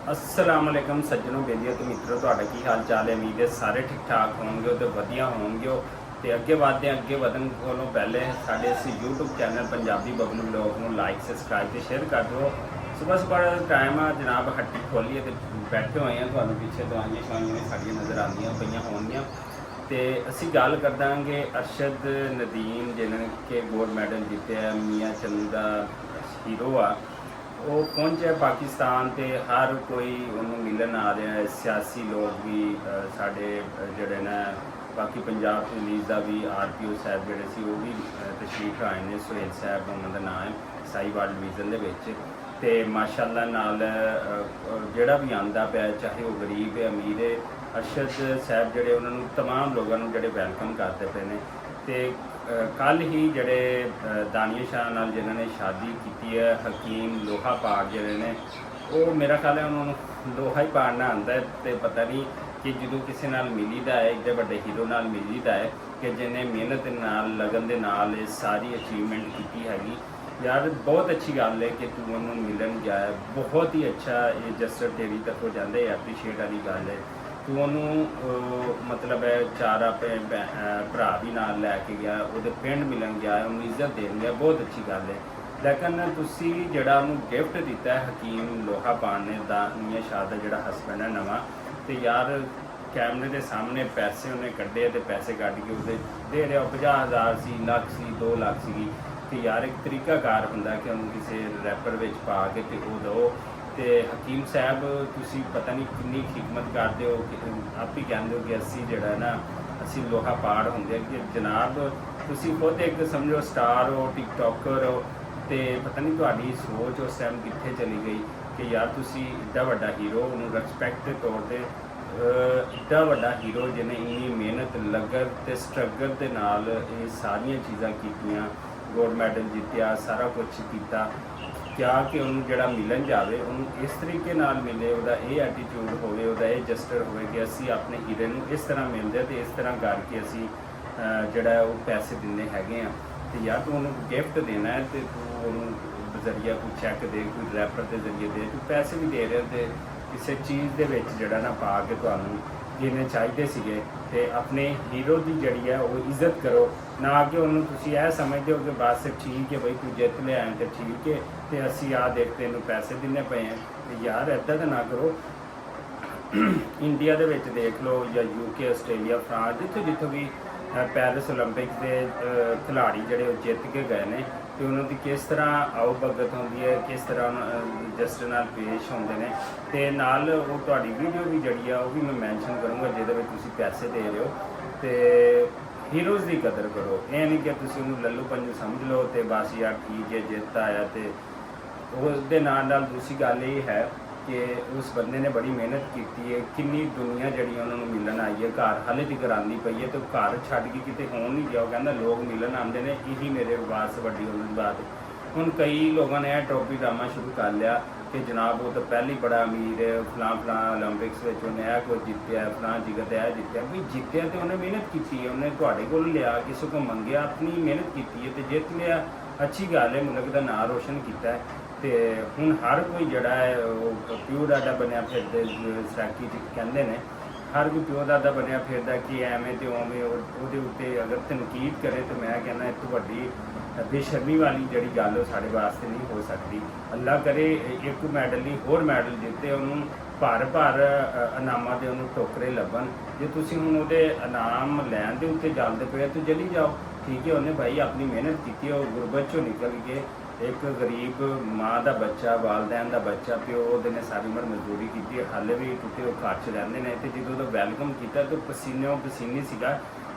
असलामुअलैकुम सज्जनों बेलिया तो मित्रों तो की हाल चाल है। उम्मीद है सारे ठीक ठाक होंगे तो वधिया होंगे। तो अगे बढ़ते हैं, अगे बढ़न को पहले साढ़े YouTube channel Punjabi Bablu blog को लाइक सबसक्राइब तो शेयर कर दो। सुबह सुबह टाइम आ जनाब हट्टी खोली तो बैठे हुए हैं, तो पिछे दवाइयाँ शवाइयाँ साड़ियाँ नज़र आदियाँ पईयां होंगियां। तो असी गल कर देंगे अरशद नदीम जिन्होंने के गोल्ड मैडल जीते मियाँ चंद का हीरो आ, वो पहुंचे पाकिस्तान ते हर कोई उन्होंने मिलन आ रहा है। सियासी लोग भी साढ़े जड़े ने बाकी पंजाब पुलिस का भी RPO साहब जोड़े सी वो भी तशरीफ आए हैं। सुहेल साहब उन्होंने नाम है साहिवाल डिवीजन के माशाअल्लाह नाल जोड़ा भी आता पाया, चाहे वो गरीब है अमीर है, अरशद साहब जोड़े उन्होंने तमाम लोगों जोड़े वैलकम करते पे ने। तो कल ही जड़े दानिया शाह नाल जिन्होंने शादी की है, हकीम लोहा पार जोड़े ने वो मेरा ख्याल है उन्होंने लोहा ही पाड़ना आता है। तो पता नहीं कि जो किसी नाल मिलीदा है इतने बड़े हीरो नाल मिलीदा है कि जिन्हें मेहनत नाल लगन दे नाल सारी अचीवमेंट की हैगी। यार बहुत अच्छी गल है कि तू उन्होंने मिलन गया है, बहुत ही अच्छा ये जस्टर तेरी तरफों जाते एप्रीशिएट वाली गल है। तू उन्होंने मतलब है चार अपने भरा भी नाल लैके गया, वो पिंड मिलन गया, उन्होंने इज्जत देन गया, बहुत अच्छी गल है। लेकिन तुसी जड़ा उन्होंने गिफ्ट दिता है हकीम लोहा पान ने दानिया शाह का जोड़ा हसबैंड है नवा, तो यार कैमरे के सामने पैसे उन्हें कढ़े तो पैसे कढ़ के उसे दे रहा 50,000 सी, लाख सी, 2 लाख सी। तो यार एक तरीकाकार होंगे कि उन्होंने किसी रैपर में पा के तो वो दो। तो हकीम साहब तुसी पता नहीं कितनी खिदमत करते हो, आप ही कहते हो कि असी जड़ा ना असी लोहा पाड़ होंगे कि जनाब तुसी खुद एक समझो स्टार हो, टिकटॉकर हो। तो पता नहीं थोड़ी सोच उस टाइम कितने चली गई कि यार तुसी एड्डा वड्डा हीरो उन्होंने रिस्पैक्ट के तौर पर एड्डा वड्डा हीरो जिन्हें इन्नी मेहनत लगन तो स्ट्रगल के नाल ये सारिया चीज़ां कीतियां, गोल्ड मैडल जीत्या, सारा कुछ किया। क्या कि उन्होंने जड़ा मिलन जाए उन्होंने इस तरीके नाल मिले, वह ये एटीट्यूड होवे, वह ये जस्टर होवे कि असी अपने हीरे को इस तरह मिलते तो इस तरह करके असी जड़ा वो पैसे दिने हैगे हैं। तो यार तू उन्होंने गिफ्ट देना है तो तू उन्होंने जरिए कोई चैक दे, कोई रैपर के जरिए दे, तू पैसे भी दे रहे हो तो किसी चीज़ के जड़ा ना पा के तू जिन्हें चाहिए थे तो अपने हीरो की जड़ी है वो इज्जत करो, ना कि उन्होंने तुम यह समझते हो कि बस ठीक है भाई तू जित लिया तो ठीक है तो असी आ देखते इन्हू पैसे देने पे हैं। तो यार इदा तो ना करो। इंडिया के देख लो या UK आस्ट्रेलिया फ्रांस जितों जितों भी पैरिस ओलंपिक के खिलाड़ी जड़े जित के गए हैं तो उन्होंने किस तरह आओ भगत होंगी है, किस तरह जस्ट नाल पेश होंगे ने। तो नाल वो तुहाडी वीडियो भी जड़ी है वो भी मैं मैंशन करूँगा जिहदे विच तुसीं पैसे दे रहे हो। तो हीरोज़ की कदर करो, ये नहीं कि तुसीं उन्हूं लल्लू पंजू समझ लो तो बस यार ठीक है जित आया। तो उसदे नाल दूसरी गल ये है कि उस बंदे ने बड़ी मेहनत की है, किन्नी दुनिया जड़ी उन्होंने मिलन आई है, घर हाले तक आती पई है तो घर छड्ड के किते होण नहीं गया। कहना लोग मिलन आते हैं, यही मेरे वास वड्डी होने बात। हुण कई लोगों ने ट्रॉफी ड्रामा शुरू कर लिया कि जनाब वो तो पहले ही बड़ा अमीर है, फलां फलां ओलंपिक्स में उन्हें यह कुछ जितया, फलां जगह यह जितया। भी जितया तो उन्हें मेहनत की है, उन्हें तुहाडे कोल लिया, किसी को मंगया, अपनी मेहनत की है तो जित लिया, अच्छी गल है, मुल्क का नाम रोशन किया है। तो हुण हर कोई जड़ा है वो प्यो दादा बनया फिरदे, सराकी कहते हैं हर कोई प्यो दादा बनया फिरदा कि एवें तो उवें वो उत्ते अगर तनकीद करे तो मैं कहना इस तो वड्डी बेशर्मी वाली जड़ी गल साढ़े वास्ते नहीं हो सकती। अल्लाह करे एक मैडल नहीं होर मैडल जिते उन्होंने भर भर इनामां दे उन्होंने टोकरे लभन। जे तुसीं हुण उहदे इनाम लैण दे उत्ते जलदे पे तो जली जाओ, ठीक है। उन्हें भाई अपनी मेहनत की, और गुरबत चों निकल के एक गरीब माँ का बच्चा, वालदैन का बच्चा, प्यो ने सारी उम्र मजदूरी की, हाले भी टुटे वो घर च रहते हैं। तो जो तो वैलकम किया तो पसीनों पसीनी सीगा,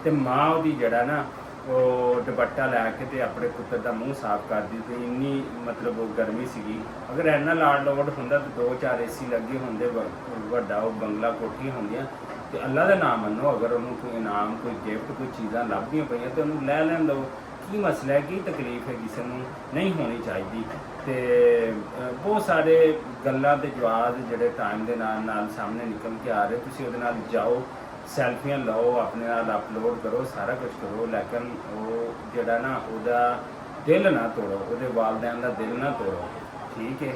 तो माँ वो जड़ा ना वो दुपट्टा लैके तो अपने पुत्र का मूँह साफ कर दी। तो इन्नी मतलब वो गर्मी सी, अगर इन्ना लाड लोड होंदा तो 2-4 AC लगे होंगे, वड्डा वो बंगला कोठियां होंदियां। तो अल्लाह का नाम मनो, अगर उन्होंने कोई इनाम कोई गिफ्ट कोई चीज़ां लभदियां पईयां तो उन्होंने लै लैन दो, की मसला है, की तकलीफ है, किसी को नहीं होनी चाहिए। तो बहुत सारे गल्लां दे जवाब जोड़े टाइम के नाल सामने निकल के आ रहे, तुसीं उहदे नाल जाओ, सैल्फियाँ लो, अपने नाल अपलोड करो, सारा कुछ करो, लेकिन वो जड़ा ना उहदा दिल ना तोड़ो, उहदे वालदैन दा दिल ना तोड़ो, ठीक है।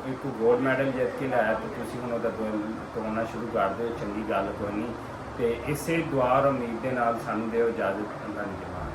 ਇੱਕ ਗੋਲਡ ਮੈਡਲ ਜਿੱਤ ਕੇ ਲਿਆਇਆ ਤੇ ਤੁਸੀਂ ਹੁਣ ਉਹਦਾ ਤੋੜਨਾ ਸ਼ੁਰੂ ਕਰ ਦਿਓ, ਚੰਗੀ ਗੱਲ ਕੋਈ ਨਹੀਂ। ਤੇ ਇਸੇ ਦੁਆ ਔਰ ਉਮੀਦ ਦੇ ਨਾਲ ਸਾਨੂੰ ਦਿਓ ਇਜਾਜ਼ਤ। ਅੱਲਾ ਦੀ ਜਮਾਨ।